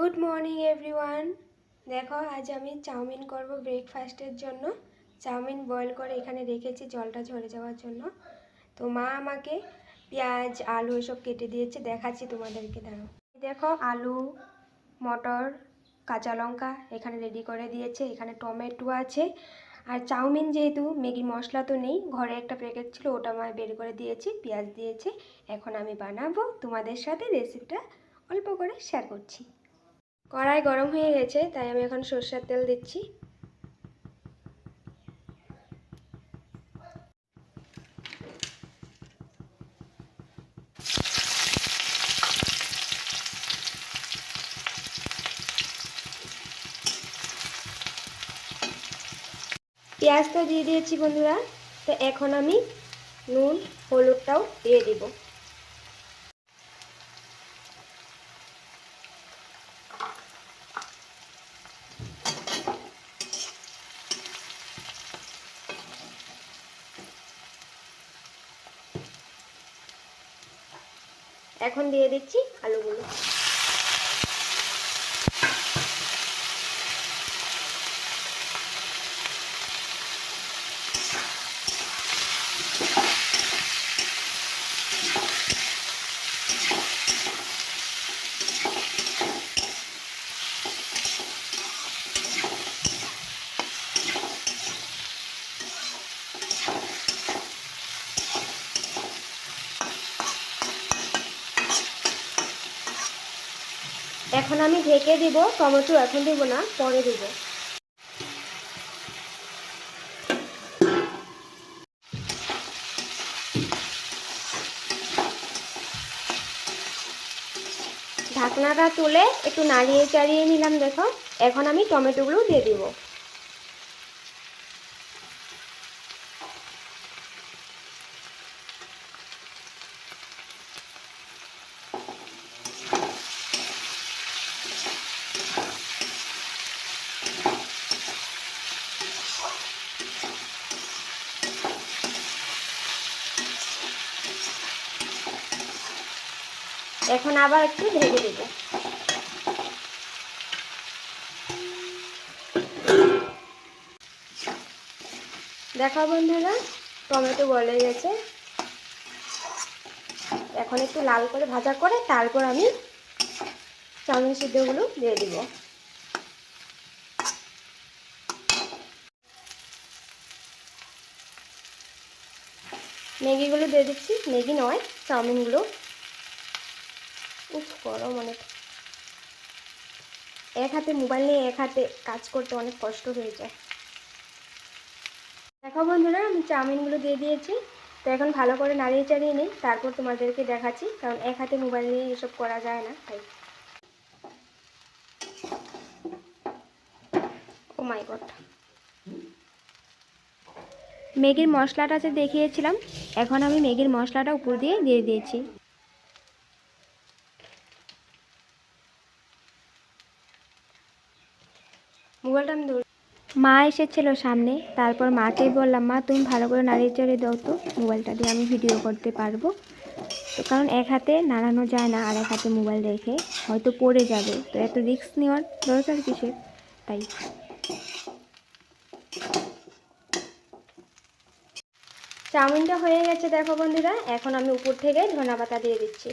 Good morning everyone. দেখো আজ আমি চাউমিন করব ব্রেকফাস্টের জন্য। চাউমিন বয়েল করে এখানে রেখেছি জলটা ঝরে যাওয়ার জন্য। তো মা আমাকে পেঁয়াজ আলু এসব কেটে দিয়েছে, দেখাচ্ছি তোমাদেরকে। দাঁড়াও, দেখো আলু মটর কাঁচা লঙ্কা এখানে রেডি করে দিয়েছে, এখানে টমেটো আছে। আর চাউমিন যেহেতু ম্যাগি মশলা তো নেই, ঘরে একটা প্যাকেট ছিল ওটা মা বের করে দিয়েছি, পেঁয়াজ দিয়েছে। এখন আমি বানাবো, তোমাদের সাথে রেসিপিটা অল্প করে শেয়ার করছি। কড়াই গরম হয়ে গেছে, তাই আমি এখন সরষের তেল দিচ্ছি। পেঁয়াজ তো দিয়ে দিয়েছি বন্ধুরা, তো এখন আমি নুন হলুদটাও দিয়ে দিব। এখন দিয়ে দিচ্ছি আলুগুলো। এখন আমি ঢেকে দিব, টমেটো এখন দিব না, পরে দিব। ঢাকনাটা তুলে একটু নাড়িয়ে চাড়িয়ে নিলাম। দেখো এখন আমি টমেটোগুলো দিয়ে দিব। এখন আবার একটু ঢেকে দেব। দেখো বন্ধুরা, টমেটো গলে গেছে। এখন একটু লাল করে ভাজা করে তারপর আমি চাউমিন সিদ্ধগুলো দিয়ে দিব। ম্যাগিগুলো দিয়ে দিচ্ছি, ম্যাগি নয় চাউমিনগুলো। উফ গরম অনেক, এক হাতে মোবাইল নিয়ে এক হাতে কাজ করতে অনেক কষ্ট হয়ে যায়। দেখো বন্ধুরা, আমি চাউমিনগুলো দিয়ে দিয়েছি। তো এখন ভালো করে নাড়িয়ে চাড়িয়ে নিই, তারপর তোমাদেরকে দেখাচ্ছি, কারণ এক হাতে মোবাইল নিয়ে এসব করা যায় না তাই। ও মাই গড, ম্যাগির মশলাটা যে দেখিয়েছিলাম, এখন আমি ম্যাগির মশলাটা উপর দিয়ে দিয়েছি। মোবাইলটা আমি ধরে, মা এসেছিল সামনে, তারপর মাকেই বললাম, মা তুমি ভালো করে নাড়িয়ে চাড়িয়ে দাও তো, মোবাইলটা দিয়ে আমি ভিডিও করতে পারবো। তো কারণ এক হাতে নাড়ানো যায় না, আর এক হাতে মোবাইল রেখে হয়তো পড়ে যাবে, তো এত রিস্ক নেওয়ার দরকার কিসের, তাই। চাউমিনটা হয়ে গেছে দেখো বন্ধুরা, এখন আমি উপর থেকে ধনেপাতা দিয়ে দিচ্ছি।